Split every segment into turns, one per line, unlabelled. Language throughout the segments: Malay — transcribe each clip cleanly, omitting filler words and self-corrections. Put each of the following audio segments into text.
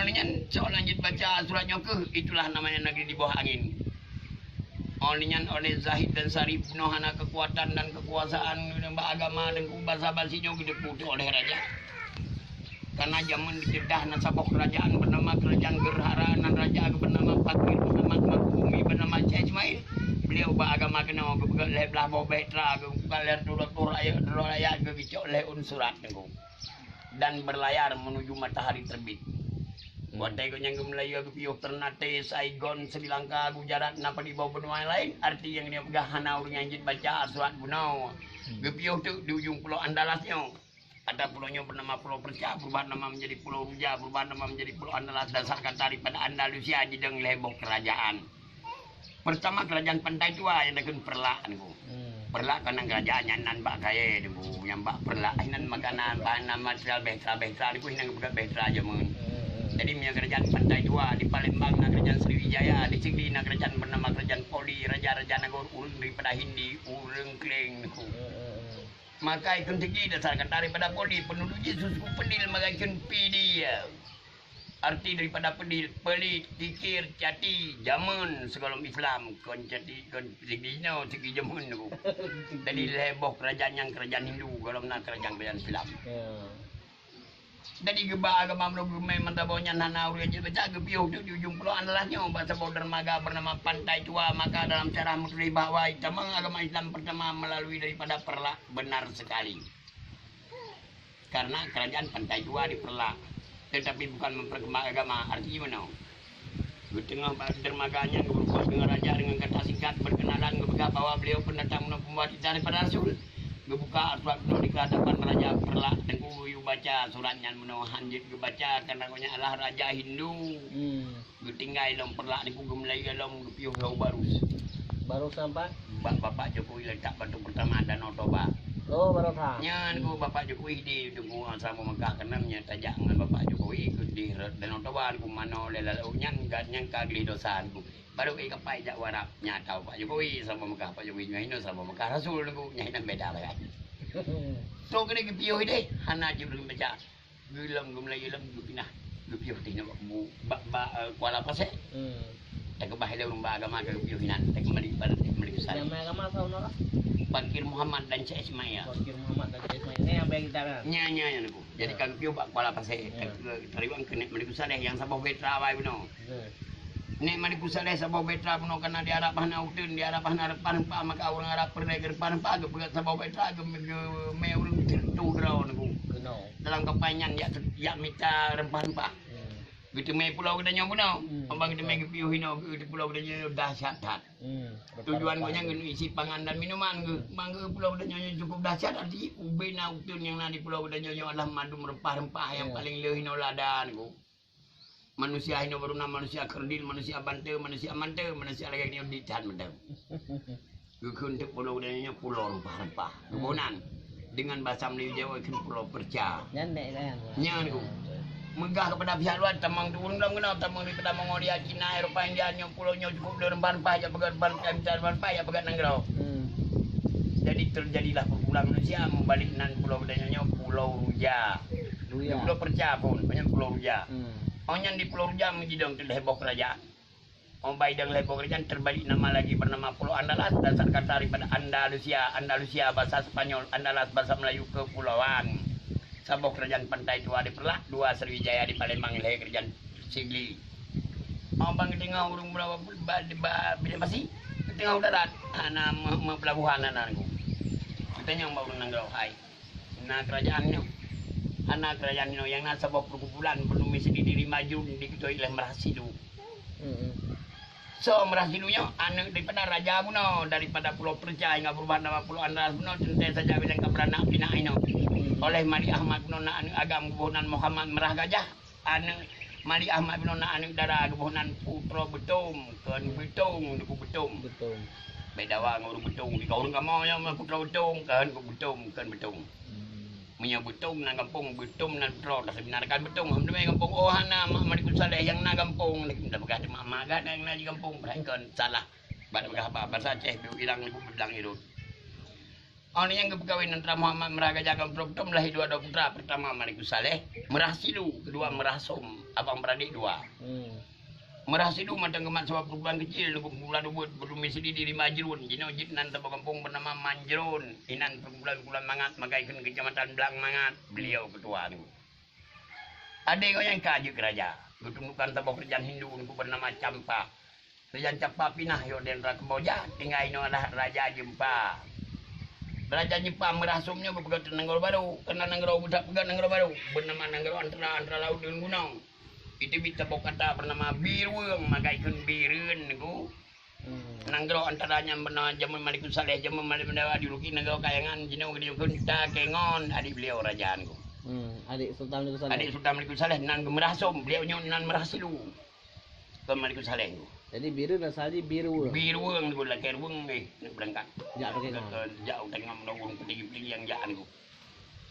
Onlinyan seorang lanjut baca suratnya ke itulah namanya negeri di bawah angin. Onlinyan oleh Zahid dan Sarif nohana kekuatan dan kekuasaan agama dan bahasa basinya gede putih oleh raja. Karena zaman dijedah nasabah kerajaan bernama kerajaan Gerhara dan raja bernama Fakir bernama Makbumi bernama Syekh Ismail. Beliau beragama kena begal belah bawa betra begal raya ke bicok le unsurat nengku. Dan berlayar menuju matahari terbit. Buat yang Melayu Gepiuh Ternate Saigon Sri Lanka Gujarat napa di bawah benua lain arti yang dia pegah hanau dengan jid baca surat bunau. Gepiuh tu di ujung pulau Andalasnya. Ada pulaunya bernama Pulau Persia berubah nama menjadi Pulau Ruja berubah nama menjadi Pulau Andalas dasar kata daripada Andalusia jideng leboh kerajaan. Pertama kerajaan Pantai Tua yang dengan perlak niku. Perlak karena kerajaannya nan bak kaya niku yang bak perlak nan makanan bahan material betra niku yang bukan betra aja mun. Jadi punya kerajaan Pantai Tua di Palembang nak kerajaan Sriwijaya di Sigli nak kerajaan bernama kerajaan Poli raja-raja negara urung daripada Hindi urung kleng niku. Maka ikon tinggi dasarkan daripada Poli penduduk Yesus ku penil maka ikon pidi ya. Arti daripada pedil, pelit, tikir, cati, jamun segala Islam kon cati kon sigino segi jamun tu. Jadi leboh kerajaan yang kerajaan Hindu kalau nak kerajaan Islam. Jadi gebah agama menugumai mentabonya nana urian baca gepiuh di ujung pulau Andalasnya bahasa bau dermaga bernama Pantai Tua maka dalam cara menulis bahwa tamang agama Islam pertama melalui daripada Perlak benar sekali. Karena kerajaan Pantai Tua di Perlak tetapi bukan memperkembang agama artinya mana? Di tengah dermaganya berubah dengan raja dengan kata singkat berkenalan ngebuka bahwa beliau pendatang membuat daripada Rasul. Ngebuka surat di hadapan raja Perlak dan kuyu baca suratnya meno hanjit baca karena nya Allah raja Hindu. Tinggal dalam Perlak ni pugum lagi dalam piuh lau baru sampai Bapak Jokowi letak batu pertama Danau Toba.
Oh, baru tak.
Nyan ku Bapak Jokowi di tunggu sama Mekah kenamnya tajak dengan Bapak Jokowi ikut di Danau Toba ku mano lelalau nyan kagli dosan ku. Baru kapai jak warap nyata Pak Jokowi sama Mekah Pak Jokowi nyahino sama Mekah Rasul ku nyahinan beda lah. So kena ke piuh deh hana je belum baca. Gelam gelam pinah. Piuh tinggal bu Kuala Pasir. Tak kebah le rumah agama ke piuhinan tak kembali pada kesal.
Nama agama tahu nak?
Fakir Muhammad dan Syekh Ismail.
Fakir Muhammad dan Syekh Ismail. Ini yang bagi kita kan?
Nya niku. Jadi kan piuh Pak Kuala Pasir. Tariwan kena meliku saleh yang sabah betra wae beno. Nek meliku saleh sabah betra beno karena di Arab hana utun di Arab hana depan pak maka orang Arab perneger depan pak begat sabah betra ge me urang tu grau niku. Dalam kepanyan ya minta rempah-rempah. Gitu me pulau gedanya puno. Abang gitu me piuh hino di pulau gedanya dahsyat. Tujuan gue yang isi pangan dan minuman ge. Bangga pulau gedanya cukup dahsyat arti ubena utun yang di pulau gedanya adalah madu rempah-rempah yang paling leuh hino ladan ku. Manusia hino baru nama manusia kerdil, manusia bante, manusia mante, manusia lagi ni dican mendem. Gukun te pulau gedanya pulau rempah-rempah. Kebunan dengan bahasa Melayu Jawa kan pulau Perca.
Nyandek kan.
Nyan ku. Megah kepada pihak luar tamang turun dalam kenal tamang daripada Mongolia, Cina, Eropah, India yang pulaunya cukup rempah-rempah ya pegat rempah ya pegat nanggrau. Jadi terjadilah perbulan manusia membalik nan pulau bedanya Pulau Ruja. Pulau Perca pun banyak Pulau Ruja. Onyan di Pulau Ruja menjidong terheboh kerajaan. Baidang leboh kerajaan terbalik nama lagi bernama Pulau Andalas dasar kata daripada Andalusia bahasa Spanyol, Andalas bahasa Melayu kepulauan. Sabok kerajaan Pantai Tua di Perlak, dua Sriwijaya di Palembang leher kerajaan Sigli. Abang tengah urung berapa bila masih tengah darat, ana pelabuhan ana aku. Kita yang baru nanggau hai. Nah kerajaannya, anak kerajaan ini yang nasa sabok perkumpulan belum bisa diri maju dikutui oleh Merahsidu. So Merahsidunya anak daripada Raja Buno daripada Pulau Perca hingga perubahan nama Pulau Andalas Buno tentu saja bila keberana pinah ini. Oleh Mali Ahmad bin Nona anu agam kebunan Muhammad Merah Gajah anu Mali Ahmad bin Nona anu darah kebunan Putra Betung kan Betung ku Betung beda wa ngurung Betung di kau enggak mau yang Putra Betung kan ku Betung punya Betung nang kampung Betung nan Putra sebenarnya Betung hamdeme kampung oh hana Mari Saleh yang nang kampung nek bekas mama gad yang di kampung kan salah pada apa bahasa Aceh hilang niku bedang itu. Ono yang kepegawaian antara Muhammad Meraga Jagam Tom lahir dua putra. Pertama Maliku Saleh, Merah Sidu, kedua Merah Som, abang beradik dua. Merah Sidu matang kemat sebuah perubahan kecil, nunggu bulan buat berdomisili di Majrun, jino jitnan tebak kampung bernama Manjrun, inan perbulan mangat, magaikan kecamatan Belang Mangat, beliau ketua nih. Ada yang kaji keraja, ketundukan tebak kerajaan Hindu nunggu bernama Campa. Kerajaan Campa pinah Yoden Rakboja, tinggal ini adalah Raja Jempa. Raja Jepang merasumnya berpegang Nanggro Baru, karena Nanggro budak pegang Nanggro Baru, bernama Nanggro antara laut dan gunung. Itu kita bawa kata bernama Birweng, magaikan Birun niku. Nanggro antaranya bernama Jamun Malikun Saleh, Jamun Malikun Dewa diluki Nanggro Kayangan, Jino Gede Kunta Kengon, adik beliau rajaan ku.
Adik Sultan Malikun Saleh. Adik
Sultan Malikun Saleh nan merasum, beliau nan merasilu. Ke Malikun Saleh ku.
Jadi biru dan salji biru.
Biru yang dulu lagi weng berangkat.
Jak pakai
jauh tengah menunggu peti-peti yang jalan ku.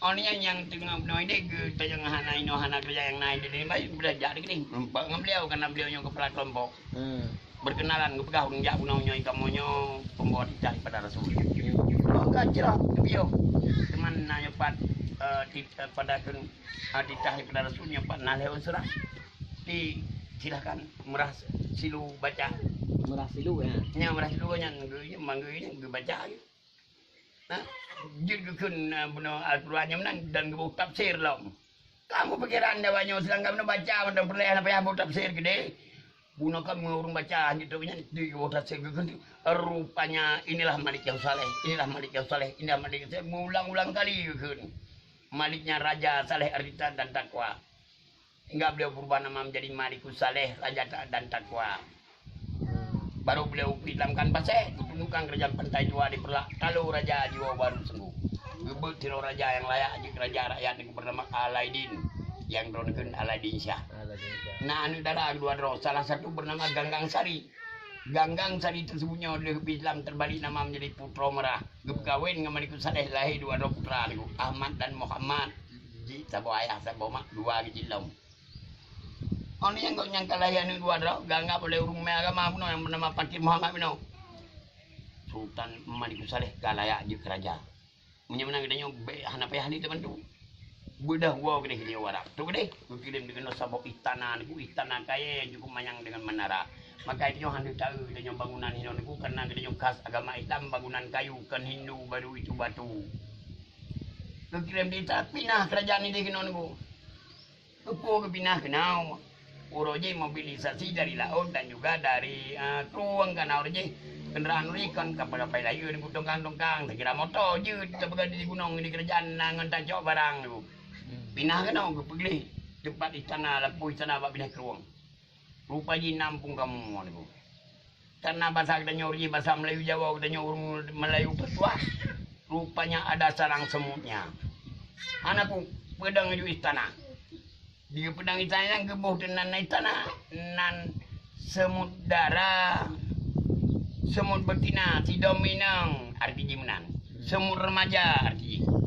Orangnya yang tengah menoi deh ke tayang hana ino hana kerja yang naik di baik belajar gini. Nampak ngam beliau karena beliau yang kepala kelompok. Berkenalan ke pegawai yang punau nyoy kamonyo pembawa titah pada rasul. Oh kacira beliau. Teman nanya pat pada kun titah pada rasul nyopat naleo surah. Di silakan merah silu baca
merah silu ya
merah silu nya manggilnya baca nah jadi kun benar aturannya menang dan gue tafsir loh kamu pikiran dawanya sedang kamu baca dan perlahan apa yang tafsir gede guna kamu ngurung baca gitu nya di tafsir gitu rupanya inilah Malik yang saleh inilah Malik yang saleh inilah Malik yang saleh mengulang-ulang kali gitu Maliknya Raja Saleh Arita dan Takwa. Hingga beliau berubah nama menjadi Malikus Saleh, Raja dan Takwa. Baru beliau Islamkan Paseh, ditunjukkan kerajaan Pantai Tua diperlak. Kalau Raja Jiwa baru sembuh. Gebut tiro Raja yang layak, Raja rakyat yang bernama Alaidin. Yang dronken Alaidin Syah. Nah, anu dada kedua dro, salah satu bernama Ganggang Sari. Ganggang Sari tersebutnya oleh Islam terbalik nama menjadi Putra Merah. Kawin dengan Malikus Saleh lahir dua putra, Ahmad dan Muhammad. Ji, sabo ayah, sabo mak, dua gejilom. Ono yang kau nyangka layan dua dro, gangga boleh urung agama pun yang bernama Pakir Muhammad pun. Sultan Malikus Saleh galaya di kerajaan. Menyemenang gedenya hana payah ni teman tu. Budah gua gede dia warak. Tu gede, ku kirim dengan sabok istana niku istana kaya yang cukup manyang dengan menara. Maka itu hendak tahu gedenya bangunan Hindu niku karena gedenya khas agama Islam bangunan kayu kan Hindu baru itu batu. Ku kirim dia pinah kerajaan ini Hindu niku. Ku pinah kenau. Uroje mobilisasi dari laut dan juga dari kruang karena uroje kendaraan ikan kapal kapal layu di tongkang kira motor je kita di gunung di kerajaan nangan tancok barang tu pinah kan aku pergi tempat istana lapu istana abak pindah kruang rupanya nampung kamu ni bu karena bahasa kita nyori bahasa Melayu Jawa kita nyori Melayu petua rupanya ada sarang semutnya anakku pedang di istana di pedang istana yang gebuh dengan istana nan semut darah semut betina si dominang artinya menang semut remaja artinya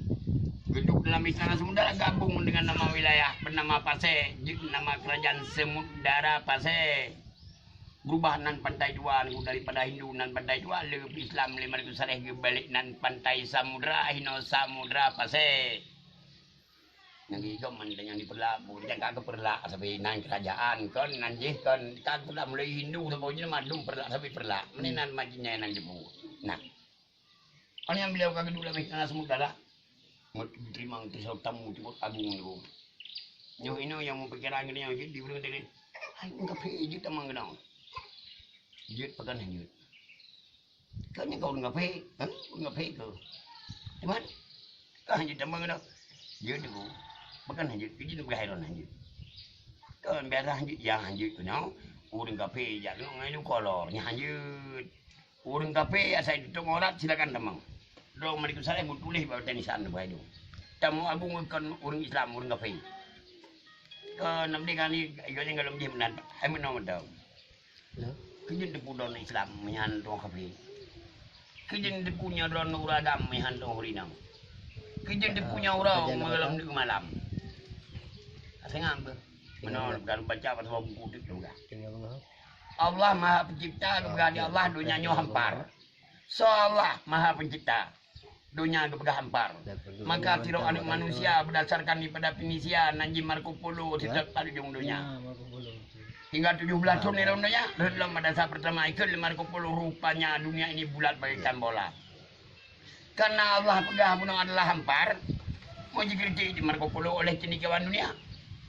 gedung dalam istana semut darah gabung dengan nama wilayah bernama Paseh nama kerajaan semut darah Paseh berubah nan pantai dua daripada Hindu nan pantai dua lebih Islam lima ribu Saleh balik nan pantai Samudra Hino Samudra Paseh yang itu yang diperlak, bukan kagak perlak sampai nang kerajaan kan nanti kan kita perlak mulai Hindu sampai madum perlak sampai perlak, menenan majinya nang jebu. Nah, orang yang beliau kagak dulu lebih tanah semut darah, terima tisau tamu cukup agung itu. Nyo ini yang mau pikiran gini yang di bulan ini, ay enggak pejut emang gedang, jut pekan jut. Kayaknya kau enggak kau, cuman kau hanya emang gedang, jut itu. Bukan hanya itu berhairan hanya. Kan biasa hanya yang hanya tu no. Urang kafe jak no ngai kolornya hanya. Urang kafe asal itu ngorat silakan temang. Do Malikus Saleh tulis bawa tenisan bae do. Tamu agung kan urang Islam urang kafe. Kan namdi kali yo yang galom dim nan. Ai menaw daw. Kejin de pudon Islam mihan do kafe. Kejin de punya don uragam mihan do hurinang. Kejin de punya urang malam di malam. Saya ngambil, menolak kalau baca pasal buku itu juga. Allah Maha Pencipta, kemudian Allah dunia hampar. So Allah Maha Pencipta. dunia kepegah hampar. Maka tiro anak manusia berdasarkan daripada penisian Nanji Marco Polo tetap pada ujung dunia. Hingga 17 tahun di dunia, dalam masa pertama itu Marco Polo rupanya dunia ini bulat bagaikan bola. Karena Allah pegah gunung adalah hampar, mau dikritik di Marco Polo oleh cendekiawan dunia.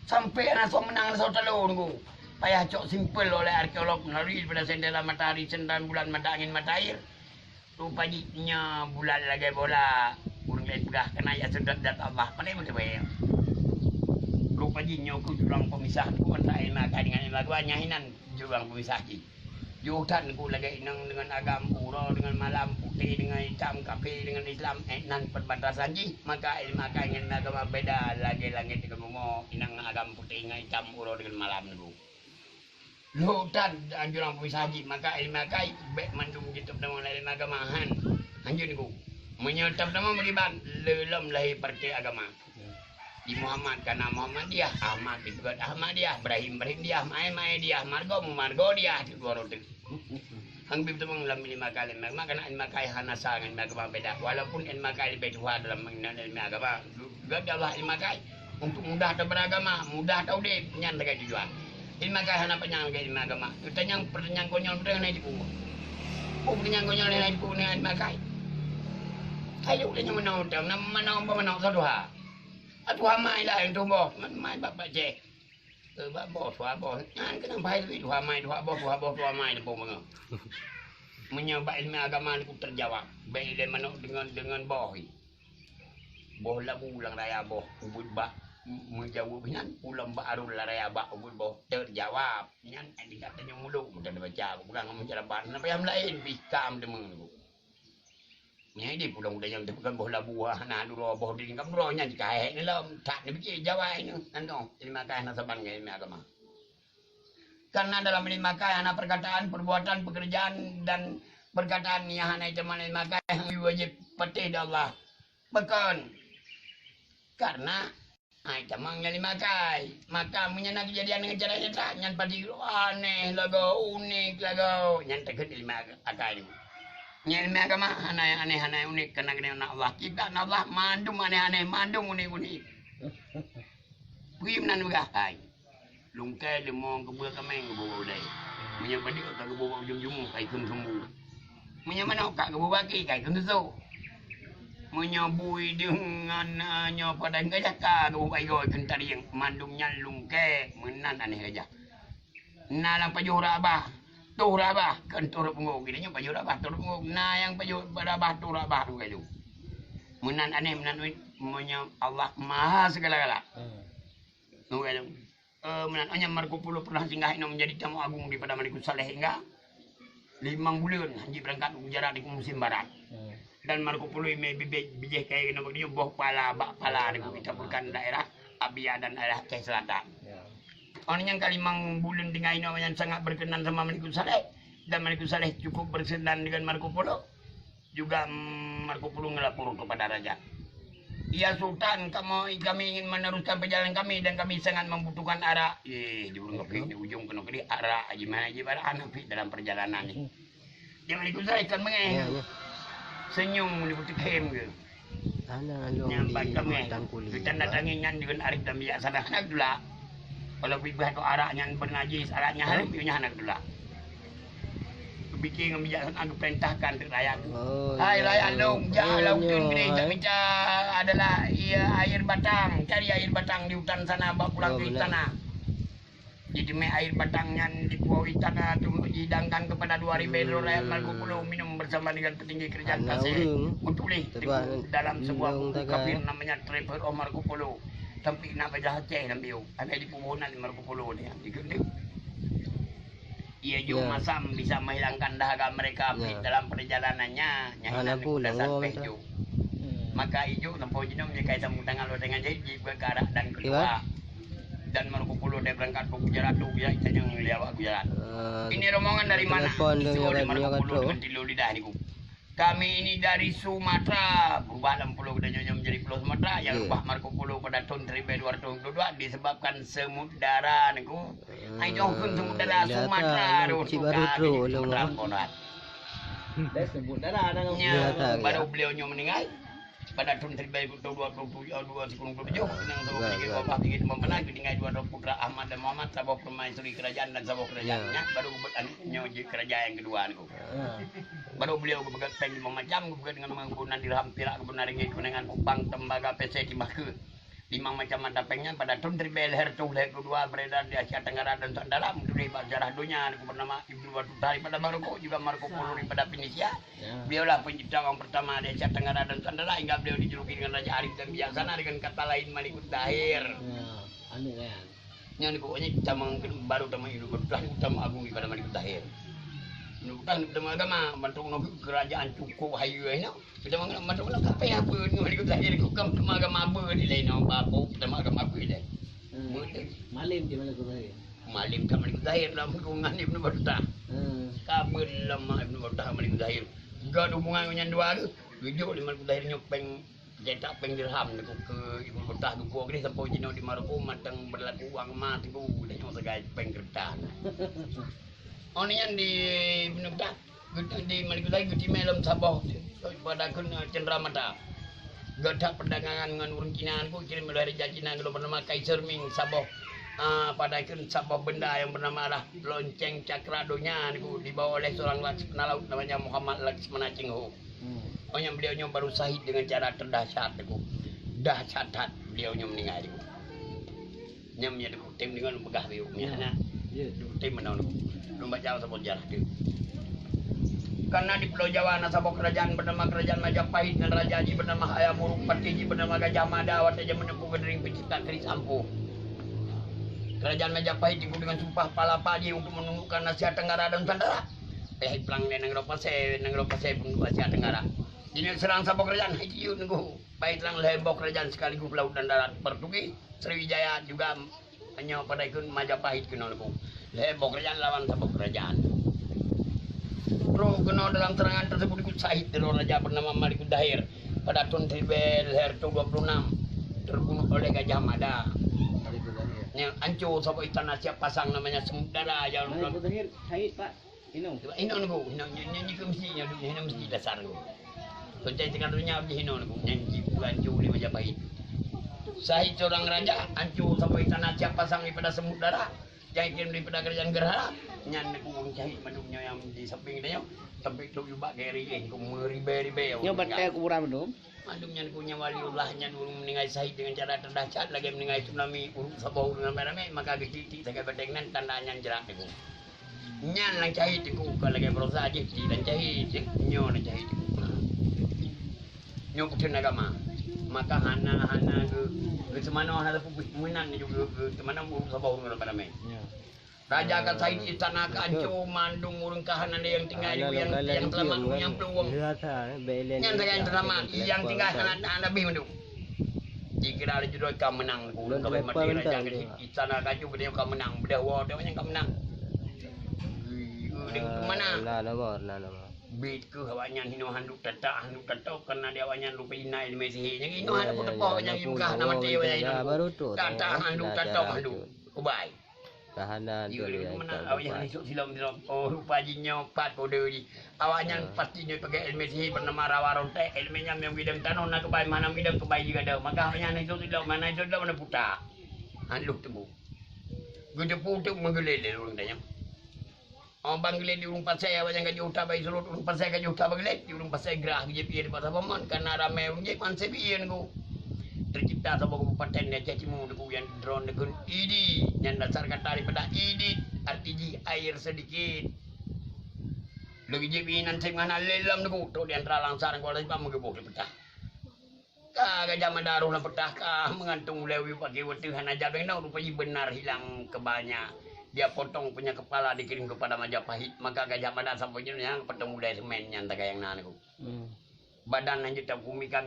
Sampai rasa menang rasa telur nunggu. Payah cok simpel oleh arkeolog melalui daripada sendera matahari, sendan bulan, mata angin, mata air. Rupanya bulan lagi bola, burung lain pegah kena ya sedot dat Allah. Pandai betul bayang. Rupanya ku jurang pemisah ku mentai maka dengan lagu nyahinan jurang pemisah ji. Jutan ku lagi inang dengan agam uro dengan malam putih dengan hitam kafe dengan Islam nan perbatasan ji. Maka ingin agama beda lagi langit dengan momo inang agam putih dengan hitam uro dengan malam niku. Lutan anjuran pusaji maka ilmakai bek mandum gitu dengan lain agamahan anjur niku menyertap nama meriban lelom lahir partai agama di Muhammad karena Muhammadiyah Ahmad juga Ahmadiyah Ibrahim dia Mai dia Margo dia di dua roti hang bib temang lam lima kali maka kena ilmakai hanasa dengan agama beda walaupun ilmakai lebih tua dalam mengenal ilmu agama juga Allah ilmakai untuk mudah atau beragama mudah atau deh nyan dekat tujuan ilmakai hana penyang ke ilmu agama. Tanya pertanyaan konyol betul naik di punggul. Pertanyaan konyol naik di punggul naik ilmakai. Ayo dia menau tahu nama menau satu ha. Atu hamai lah yang tu boh. Mai bapak cek. Bapak bos. Kan kena bayar duit dua mai dua mai depo menga. Menyoba ilmu agama ni terjawab. Baik dia menau dengan boh. Boh lah bulang raya boh. Ubud bak. Menjawab nyan pulang baru laraya bak ubud boh terjawab nyan dikatanya mulu dan baca bukan ngomong cara ban apa yang lain bikam demeng niku nya di pulang udah yang bukan boh labuah nah dulu boh di ngam dulu nya dikae ni lom tak ni biki jawab ini anu terima kasih nasaban ngai agama karena dalam lima kaya ana perkataan perbuatan pekerjaan dan perkataan yang hana cuman lima kaya wajib patih Allah bahkan karena ay tamang nyali makai maka menyenang kejadian dengan cara nyata nyan padi aneh lago unik lago nyan teged lima akai nyali agama aneh unik karena kena Allah kita Allah mandum aneh mandum unik puim nan uga ay lungkai lemong kebul kameng kebul dai menyabadi ka kebul ujung-ujung kai kun sembuh menyamana ka kebul baki kai kun tu menyabui dengan nyoba dan gajah ka go baigoi kentari yang mandumnya lungke menan aneh gajah nalang pajura bah turah bah kentur pengo gidanya pajura bah turah pengo na yang pajura bah turah bah tu kayu menan aneh menan menyab Allah maha segala-gala tu kayu menan hanya Marco Polo pernah singgah ini menjadi tamu agung di pada Malikul Saleh hingga 5 bulan haji berangkat ujaran di musim barat dan Marco Polo ini bijih kayak gini dia boh pala bak pala di kita bukan daerah Abia dan daerah Aceh Selatan. Orang yang kali 5 bulan dengan ini yang sangat berkenan sama Malikul Saleh dan Malikul Saleh cukup berkenan dengan Marco Polo. Juga Marco Polo ngelapor kepada raja. Ya Sultan, kami ingin meneruskan perjalanan kami dan kami sangat membutuhkan arah. Di ujung kena kali arah gimana anak dalam perjalanan ini. Dia Malikul Saleh kan mengeh. Senyum di putih kem ke. Nyampai kami. Kita datangin nyan dengan Arif dan Biak sana anak dulu. Kalau bibah tu araknya bernajis, araknya haram punya anak dulu. Bikin Biak sana aku perintahkan ke rakyat. Hai rakyat long, jalan tun gede tak minta adalah air batang. Cari air batang di hutan sana, bawa pulang ke sana. Jadi air batangnya di bawah tanah itu dihidangkan kepada 2 bedro rakyat Marco Polo minum bersama dengan petinggi kerajaan Aceh untuk dalam sebuah buku kafir namanya Trevor of Marco Polo. Tapi nak baca Aceh dan biu. Ada di permohonan Marco Polo ni. Ia juga masam bisa menghilangkan dahaga mereka dalam perjalanannya. Nyahinan dasar peju. Maka hijau tempoh jinom kaitan tangan lo dengan jadi berkarak dan kedua. Dan Marco Polo dia berangkat ke Gujarat tu ya kita yang lihat Gujarat. Ini rombongan dari mana? Itu oleh Marco Polo dengan tilu lidah niku. Kami ini dari Sumatera, berubah dalam pulau kedanya menjadi pulau Sumatera yang rubah Marco Polo pada tahun 1222 disebabkan semut dara niku. Ai jongkun semut dara Sumatera tu Sumatera. Semut dara baru beliaunya meninggal. pada tahun 1927 nang sabok niki bapak tinggi mempenang dengan dua putra Ahmad dan Muhammad sabok permaisuri kerajaan dan sabok kerajaannya baru nyoji kerajaan yang kedua niku. Baru beliau begat peng memacam begat dengan menggunakan dirham pirak kebenaran dengan kupang tembaga PC di Makke. 5 macam mata pengnya pada tahun 1927 kedua beredar di Asia Tenggara dan dalam dunia sejarah dunia niku bernama Ibnu Battuta daripada Maroko juga Marco Polo daripada Fenisia. Beliaulah pencipta orang pertama di Asia Tenggara dan Nusantara hingga beliau dijuluki dengan Raja Arif dan Bijaksana dengan kata lain Malikut Tahir.
Anu kan.
Yang pokoknya camang baru teman Ibnu Battuta utama agung daripada Malikut Tahir. Bukan tema agama bantu kerajaan cukup hayu ini. Kita mengenal bantu apa ya apa ni Malikut Tahir ku kam tema agama apa di lain apa tema agama apa dia.
Malim di Malikut Tahir.
Malim ka Malikut Tahir dalam hubungan Ibnu Battuta. Kabel lama Ibnu Battuta Malikut Tahir. Gak hubungan dengan dua tu. Tujuh di Malikut Tahir nyopeng cetak peng dirham niku ke Ibnu Battuta ku gini sampai Cina di Maroko matang berlaku uang emas tu dah nyok segai peng kertas. Onian di Binutah, di Malikut Tahir di malam Sabah pada kun cenderamata. Gadah perdagangan dengan orang Cina ku kirim dari Cina kalau bernama Kaiser Ming Sabah. Pada kun Sabah benda yang bernama lah lonceng cakradonya niku dibawa oleh seorang Laksmana laut namanya Muhammad Laksmana Cingho. Oh yang beliaunya baru syahid dengan cara terdahsyat niku. Dahsyat beliaunya meninggal niku. Nyamnya niku tim dengan megah biuknya. Ya, tim menawan niku. Lomba Jawa sabok jarah tu. Karena di Pulau Jawa ada sabok kerajaan bernama Kerajaan Majapahit dan Raja Haji bernama Hayam Wuruk Patiji bernama Gajah Mada waktu zaman menempuh Gedering pencipta keris ampuh. Kerajaan Majapahit dibuat dengan sumpah Palapadi untuk menundukkan Asia Tenggara dan Nusantara. Pelang dan Negara Pasai pun Asia Tenggara. Ini serang sabok kerajaan Haji nunggu. Baik terang lembok kerajaan sekaligus laut dan darat Portugis, Sriwijaya juga hanya pada ikut Majapahit kena nunggu. Lembok kerajaan lawan sabok kerajaan. Bro kena dalam serangan tersebut ikut syahid dari raja bernama Malikut Tahir pada tahun 1926 terbunuh oleh Gajah Mada. Yang hancur sabok ikan Asia pasang namanya Semudara yang
Malikut Tahir syahid Pak. Ino
niku, nyanyi ke mestinya dulu mesti dasar niku. Pencai tengah dunia di hino niku nyanyi hancur di Majapahit. Syahid seorang raja hancur sabok ikan Asia pasang daripada Semudara. Yang kirim daripada kerajaan Gerhana nyan ku syahid madumnya yang di samping dia sampai tu juga geri ku meribe-ribe
Nya batai kuburan madum.
Madumnya ku nya waliullahnya dulu meninggal syahid dengan cara terdahsyat lagi meninggal tsunami urut sabah rame-rame maka giti saga bedengnan tandanya jerak niku. Nyan lang syahid ku kalau lagi berusaha aja dan syahid nyo na syahid. Nyo ku agama. Maka hana ke semana ada pembunuhan juga ke semana urut sabah rame-rame. Raja akan Said istana kancu mandung urung kahanan yang tinggal yang selamat yang peluang. Yang selamat yang tinggal anak lebih mandung. Dikira ada jodoh kau menang urung kau mati raja istana kancu beliau kau menang beliau wadah yang kau menang. Dengan mana? Bit ke awaknya hino handuk tatak karena dia awaknya lupa inai di Mesih. Yang hino handuk tepok yang ibuka nama dia awaknya hino. Tatak handuk tatak handuk. Ubai.
Tahanan tu dia.
Awaknya esok silam oh rupa jinnya 4 kode ni. Awaknya pastinya pakai Mesih bernama Rawa Ronte. Ilmunya yang bidang tanah nak kebai mana bidang kebai juga ada. Maka awaknya esok silam mana putar. Handuk tebu. Gede putuk menggelele orang tanya. Orang banggelé di urung pasai awak yang gaji utah bayi selut urung pasai gaji utah banggelé di urung pasai gerah gaji piye di pasar paman karena ramai urung je man sepian ku tercipta sebuah kabupaten dia cacimu deku yang drone dekun idi yang dasar kata daripada idi arti air sedikit lagi je binan sing mana lelam deku tu di antara langsaran kalau sipam mengebuk dipecah Gajah Mada lah petah kah mengantung lewi pakai wetuhan aja bengau rupanya benar hilang kebanyak. Dia potong punya kepala dikirim kepada Majapahit maka Gajah Mada sampai yang ketemu dari semennya entah yang nanaku. Badan yang kita kumikan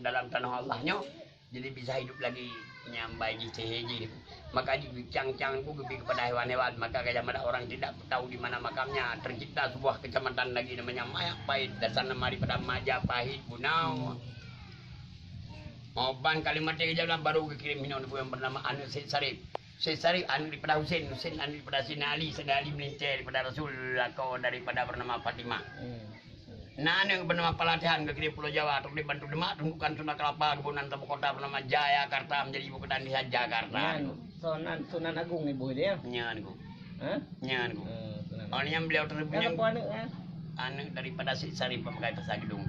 dalam tanah Allahnya jadi bisa hidup lagi nyambai di seheji. Maka cang-cang ku lebih kepada hewan-hewan maka Gajah Mada orang tidak tahu di mana makamnya tercipta sebuah kecamatan lagi namanya Majapahit dasar nama daripada Majapahit Bunau. Ban kalimat yang baru kirim minum yang bernama Anu Sarif. Syekh anu daripada Husain anu daripada Sina Ali, Sayyidina Ali melintir daripada Rasul, kau daripada bernama Fatimah. Nah, yang bernama pelatihan ke kiri Pulau Jawa atau di Bantu Demak, bukan Sunda Kelapa, kebunan tempat kota bernama Jayakarta menjadi ibu kota desa Jakarta.
Yan, Sunan Agung ibu dia.
Nyan ku,
Hah?
nyan ku.
Sunan
Oh, yang beliau terlebih
Yang apa anu kan?
anu daripada Syed Sarif pemakai bahasa Gedung.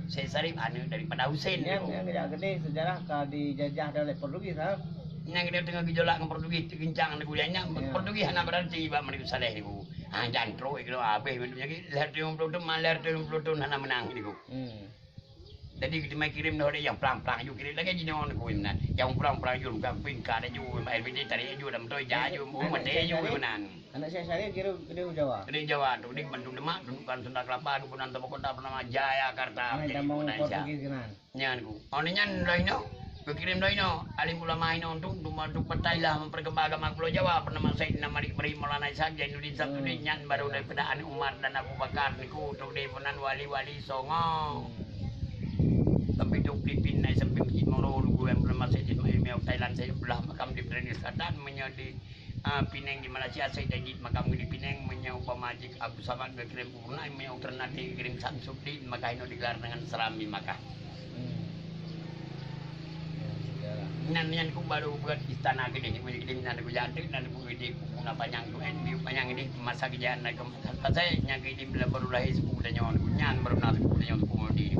Syed Sarif anu daripada Husain.
Yang tidak gede sejarah kalau dijajah oleh Portugis ha.
Yang dia tengah gejolak dengan Portugis kencang nak kuliahnya.
Ya.
Portugis hanya berarti iba mereka saleh niku. Ah jantro iki lho abe bentuknya ki lahir 50 maler 50 tahun hana menang niku. Jadi kita mai kirim dah yang pelang-pelang ju kirim lagi jino niku menan. Yang pelang-pelang ju kan pingkar ju LPD tadi ju dalam toy jaju mate ju menan.
Anak saya kira gede Jawa.
Dari Jawa tu di Bandung Demak dudukan Sunda Kelapa kebunan tempat kota bernama Jayakarta.
Nah,
Jadi
mau
Indonesia.
Portugis kan.
Nyan ku. Oh ni nyan dah ino. Berkirim dah ino. Alim ulama ino untuk patailah memperkembang agama Pulau Jawa. Bernama Sayyidina Malik Ibrahim Maulana Ishaq Jainuddin Sabtuddin nyan baru daripada Ani Umar dan Abu Bakar niku untuk di punan wali-wali songo. Tapi tu Filipin naik sampai Masjid Moro lugu yang bernama Sayyidina Ma'imiyah Thailand saya belah makam di Brunei Selatan menjadi Pinang di Malaysia saya jadi makam di Pinang menyau pamajik Abu Samad berkirim purna menyau Ternate kirim Samsudin maka ini digelar dengan Serami maka nyan ku baru buat istana gede ni gede nan ku jadi nan ku gede ku panjang tu en biu panjang ini masa kejadian nak ke saya nyang gede bila baru lahir 10 nyawa nyan baru nak 10 nyawa ku di